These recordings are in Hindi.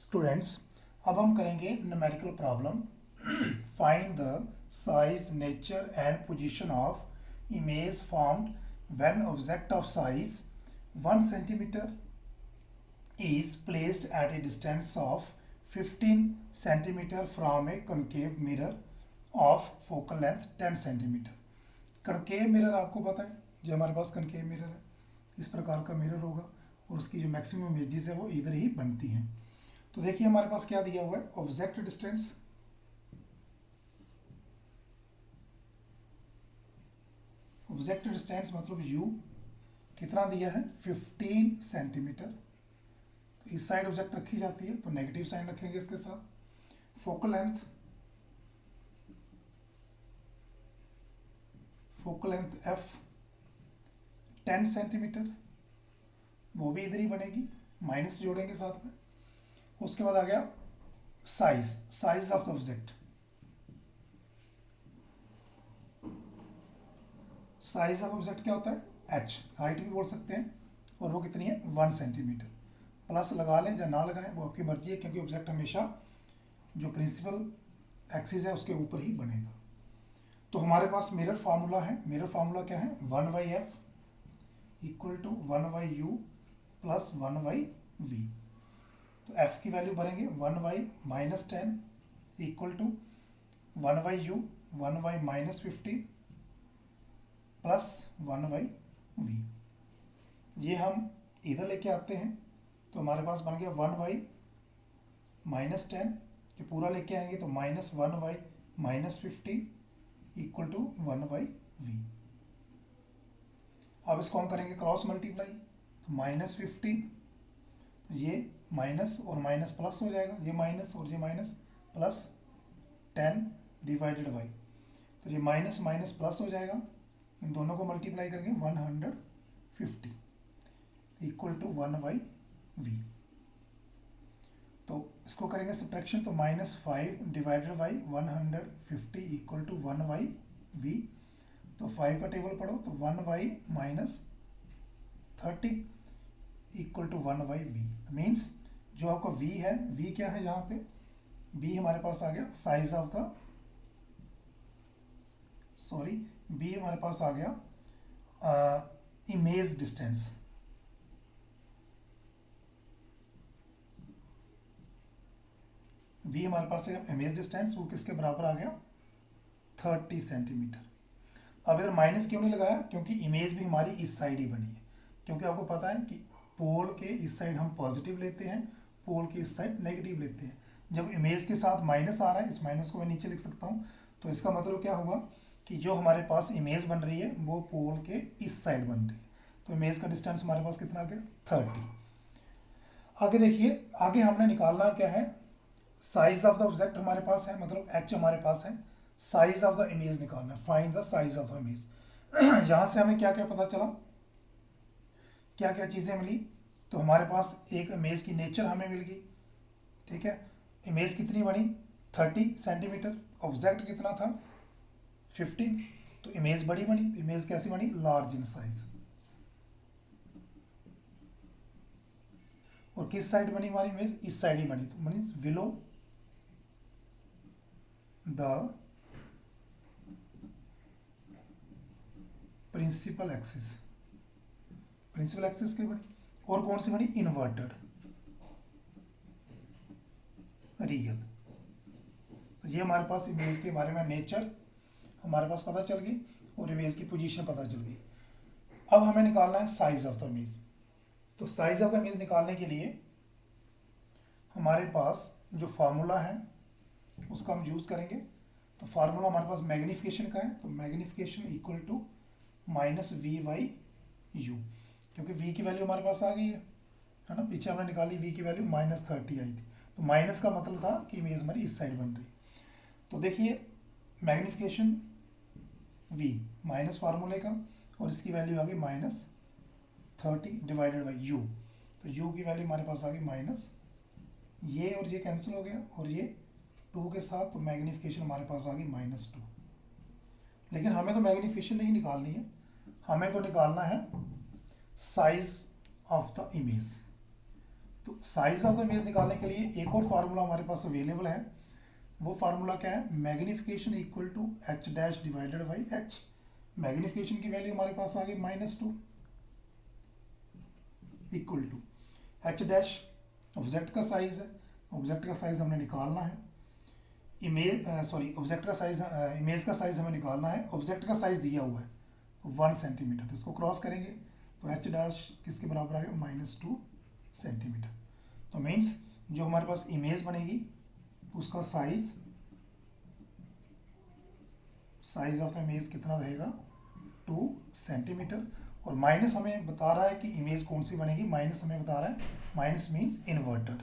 स्टूडेंट्स, अब हम करेंगे numerical problem. Find the size, nature and position of image formed when object of size 1 centimetre is placed at a distance of 15 centimeter from a concave mirror of focal length 10 centimeter। Concave mirror आपको पता है, जो हमारे पास कनकेव मिरर है, इस प्रकार का मिरर होगा और उसकी जो मैक्सिमम इमेजेस है वो इधर ही बनती हैं। तो देखिए हमारे पास क्या दिया हुआ है, ऑब्जेक्ट डिस्टेंस, ऑब्जेक्ट डिस्टेंस मतलब u कितना दिया है 15 सेंटीमीटर। तो इस साइड ऑब्जेक्ट रखी जाती है तो नेगेटिव साइन रखेंगे इसके साथ। Focal length, focal length f 10 centimetre, वो भी इधर ही बनेगी, माइनस जोड़ेंगे साथ में। उसके बाद आ गया size, size of the object, size of object क्या होता है h, हाइट भी बोल सकते हैं, और वो कितनी है 1 सेंटीमीटर। प्लस लगा लें या ना लगाएं वो आपकी मर्जी है, क्योंकि ऑब्जेक्ट हमेशा जो प्रिंसिपल एक्सिस है उसके ऊपर ही बनेगा। तो हमारे पास मिरर फार्मूला है, मिरर फार्मूला क्या है 1/f equal to 1/u plus 1/v। तो f की वैल्यू बनेंगे 1/-10 equal to 1/u 1/-15 plus 1/v। ये हम इधर लेके आते हैं तो हमारे पास बन गया 1/-10, ये पूरा लेके आएंगे तो -1/-15 इक्वल टू 1/v। अब इसको हम करेंगे क्रॉस मल्टीप्लाई, तो -15, ये माइनस और माइनस प्लस हो जाएगा, ये माइनस और ये माइनस प्लस 10 डिवाइडेड बाई, तो ये माइनस माइनस प्लस हो जाएगा, इन दोनों को मल्टीप्लाई करेंगे 150 इक्वल टू 1/v। तो इसको करेंगे सब्ट्रैक्शन, तो -5 divided by 150 equal to 1/v। तो 5 का टेबल पढ़ो तो 1/-30 इक्वल टू 1/v। मीन्स जो आपका v है, v क्या है यहाँ पे, b हमारे पास आ गया size of the, sorry b हमारे पास आ गया इमेज डिस्टेंस, v हमारे पास है इमेज डिस्टेंस, वो किसके बराबर आ गया 30 सेंटीमीटर। अब इधर माइनस क्यों नहीं लगाया, क्योंकि इमेज भी हमारी इस साइड ही बनी है, क्योंकि आपको पता है कि पोल के इस साइड हम पॉजिटिव लेते हैं, पोल के इस साइड नेगेटिव लेते हैं। जब इमेज के साथ माइनस आ रहा है, इस माइनस को मैं नीचे लिख सकता हूँ, तो इसका मतलब क्या होगा कि जो हमारे पास इमेज बन रही है वो पोल के इस साइड बन रही है। तो इमेज का डिस्टेंस हमारे पास कितना आ गया 30। आगे देखिए, आगे हमने निकालना क्या है, साइज ऑफ द ऑब्जेक्ट हमारे पास है, मतलब h हमारे पास है, साइज ऑफ द इमेज निकालना है, find the size of image. यहाँ से हमें क्या क्या पता चला, क्या क्या चीज़ें मिली, तो हमारे पास एक इमेज की नेचर हमें मिल गई, ठीक है। इमेज कितनी बनी 30 सेंटीमीटर, ऑब्जेक्ट कितना था 15, तो इमेज बड़ी बनी, तो इमेज कैसी बनी लार्ज इन साइज। और किस साइड बनी हमारी इमेज, इस साइड ही बनी, तो means below the principal axis, principal axis की बनी। और कौन सी बनी इन्वर्टेड रियल। तो ये हमारे पास इमेज के बारे में नेचर हमारे पास पता चल गई और इमेज की पोजीशन पता चल गई। अब हमें निकालना है साइज ऑफ द इमेज। तो साइज ऑफ द इमेज निकालने के लिए हमारे पास जो फार्मूला है उसका हम यूज़ करेंगे। तो फार्मूला हमारे पास मैग्नीफिकेशन का है, तो मैग्नीफिकेशन इक्वल टू -v/u, क्योंकि v की वैल्यू हमारे पास आ गई है ना, पीछे हमने निकाली v की वैल्यू -30 आई थी, तो माइनस का मतलब था कि इमेज हमारी इस साइड बन रही। तो देखिए मैग्नीफिकेशन v माइनस फार्मूले का, और इसकी वैल्यू आ गई -30 डिवाइडेड बाई u, तो u की वैल्यू हमारे पास आ गई माइनस, ये और ये कैंसिल हो गया और ये 2 के साथ, तो मैग्नीफिकेशन हमारे पास आ गई -2। लेकिन हमें तो मैग्नीफिकेशन नहीं निकालनी है, हमें तो निकालना है साइज ऑफ द इमेज। तो साइज ऑफ द इमेज निकालने के लिए एक और फार्मूला हमारे पास अवेलेबल है। वो फार्मूला क्या है, magnification equal to H dash divided by H. Magnification की वैल्यू हमारे पास आ गई -2 equal to H dash object का साइज है, ऑब्जेक्ट का साइज हमने निकालना है। ऑब्जेक्ट का साइज, इमेज का साइज हमें निकालना है। ऑब्जेक्ट का साइज दिया हुआ है 1 सेंटीमीटर, इसको क्रॉस करेंगे तो एच डैश किसके बराबर आएगा, -2 सेंटीमीटर। तो मीन्स जो हमारे पास इमेज बनेगी उसका साइज ऑफ द इमेज कितना रहेगा, 2 सेंटीमीटर। और माइनस हमें बता रहा है कि इमेज कौन सी बनेगी, माइनस हमें बता रहा है, माइनस मीन्स इन्वर्टेड।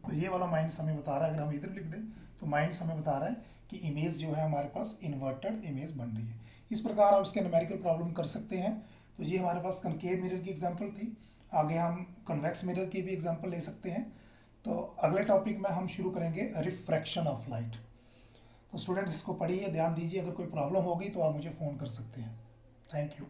तो ये वाला माइनस हमें बता रहा है, अगर हम इधर लिख दें तो माइनस हमें बता रहा है कि इमेज जो है हमारे पास इन्वर्टेड इमेज बन रही है। इस प्रकार आप इसके न्यूमेरिकल प्रॉब्लम कर सकते हैं। तो ये हमारे पास कनकेव मिरर की एग्जांपल थी, आगे हम कन्वेक्स मिरर की भी एग्जांपल ले सकते हैं। तो अगले टॉपिक में हम शुरू करेंगे रिफ्रैक्शन ऑफ लाइट। तो स्टूडेंट्स इसको पढ़िए, ध्यान दीजिए, अगर कोई प्रॉब्लम होगी तो आप मुझे फ़ोन कर सकते हैं। Thank you.